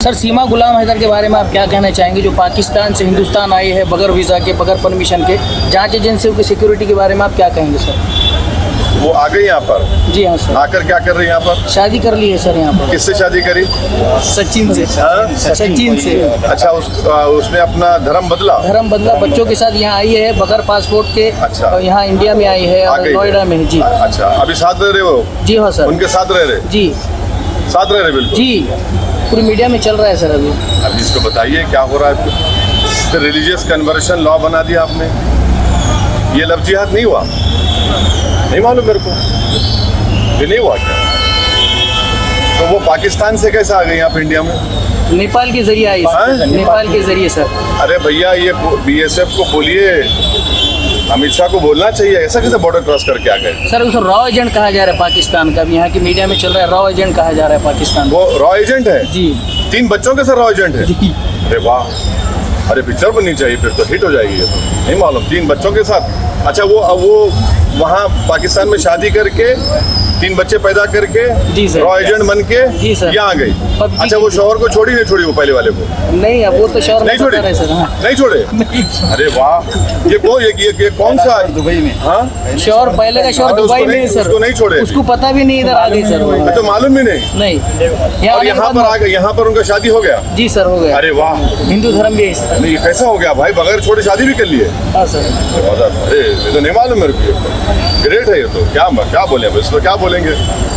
Sir, सीमा गुलाम हैदर के बारे में आप क्या कहना चाहेंगे, जो पाकिस्तान से हिंदुस्तान आई है बगैर वीज़ा के, बगैर परमिशन के? जांच एजेंसियों की सिक्योरिटी के बारे में आप क्या कहेंगे सर? वो आ गई यहाँ पर। जी हाँ सर। आकर क्या कर रही है यहाँ पर? शादी कर ली है सर यहाँ पर। किससे शादी करी? सचिन से। हाँ? सचिन से। अच्छा, उसने अपना धर्म बदला? धर्म बदला, बच्चों के साथ यहाँ आई है बगैर पासपोर्ट के। अच्छा। और यहाँ इंडिया में आई है और नोएडा में। जी अच्छा, अभी साथ रह रहे हो? जी हाँ सर। उनके साथ रह रहे? जी साथ रह रहे बिल्कुल? जी, पूरी मीडिया में चल रहा है सर अभी। अभी इसको बताइए क्या हो रहा है? फिर रिलीजियस कन्वर्शन लॉ बना दिया आपने। ये लव जिहाद नहीं हुआ? नहीं मालूम मेरे को, ये नहीं हुआ क्या? तो वो पाकिस्तान से कैसे आ गई आप इंडिया में? नेपाल के जरिए आई सर। नेपाल के जरिए सर। अरे भैया, ये BSF को बोलिए, अमित शाह को बोलना चाहिए, ऐसा कैसे बॉर्डर क्रॉस करके आ गए? सर उसे रॉ एजेंट कहा जा रहा है पाकिस्तान का, यहाँ की मीडिया में चल रहा है, रॉ एजेंट कहा जा रहा है पाकिस्तान। वो रॉ एजेंट है? जी। 3 बच्चों के साथ रॉ एजेंट है? जी। अरे वाह, अरे पिक्चर बननी चाहिए, फिर तो हिट हो जाएगी ये तो। नहीं मालूम, 3 बच्चों के साथ। अच्छा, वो वहाँ पाकिस्तान में शादी करके 3 बच्चे पैदा करके जी सर, रॉ एजेंट बन के जी सर, यहाँ आ गई। अच्छा, वो शौहर को छोड़ी नहीं छोड़ी? वो पहले वाले को नहीं, अब वो तो शौहर नहीं छोड़ी? है सर। हाँ। नहीं छोड़े? अरे वाह, ये कौन सा? दुबई में। हाँ, शौहर पहले का शौहर दुबई में है सर। उसको नहीं छोड़े? उसको पता भी नहीं इधर आ गई सर। मैं तो मालूम भी नहीं। नहीं, और यहाँ पर आ गए, यहाँ पर उनका शादी हो गया? जी सर, हो गया। अरे वाह, हिंदू धर्म भी है सर। नहीं, कैसा हो गया भाई, बगैर छोड़े शादी भी कर लिए? हाँ सर। अरे ये तो नहीं मालूम मेरे को। ग्रेट है ये तो। क्या बोले अब इसको, क्या बोलेंगे?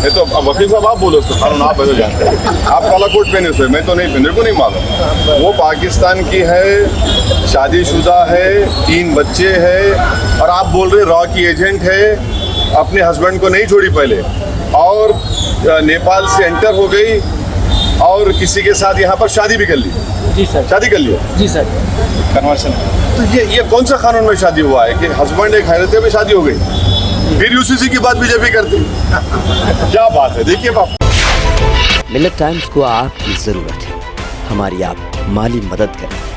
ये तो अब वकील साहब आप बोलो उसको, कानून आप ऐसे जानते हैं। आप काला कोट पहने हुए, मैं तो नहीं, मेरे को नहीं मालूम। वो पाकिस्तान की है, शादीशुदा है, 3 बच्चे हैं, और आप बोल रहे रॉ की एजेंट है, अपने हस्बैंड को नहीं छोड़ी पहले, और नेपाल से एंटर हो गई, और किसी के साथ यहाँ पर शादी भी कर ली? जी सर। शादी कर लिया? जी सर। कन्वर्शन। तो ये कौन सा कानून में शादी हुआ है कि हस्बैंड एक हैरते में शादी हो गई, फिर UCC की बात बीजेपी करती? क्या बात है। देखिए बाप, मिलत टाइम्स को आपकी जरूरत है, हमारी आप माली मदद करें।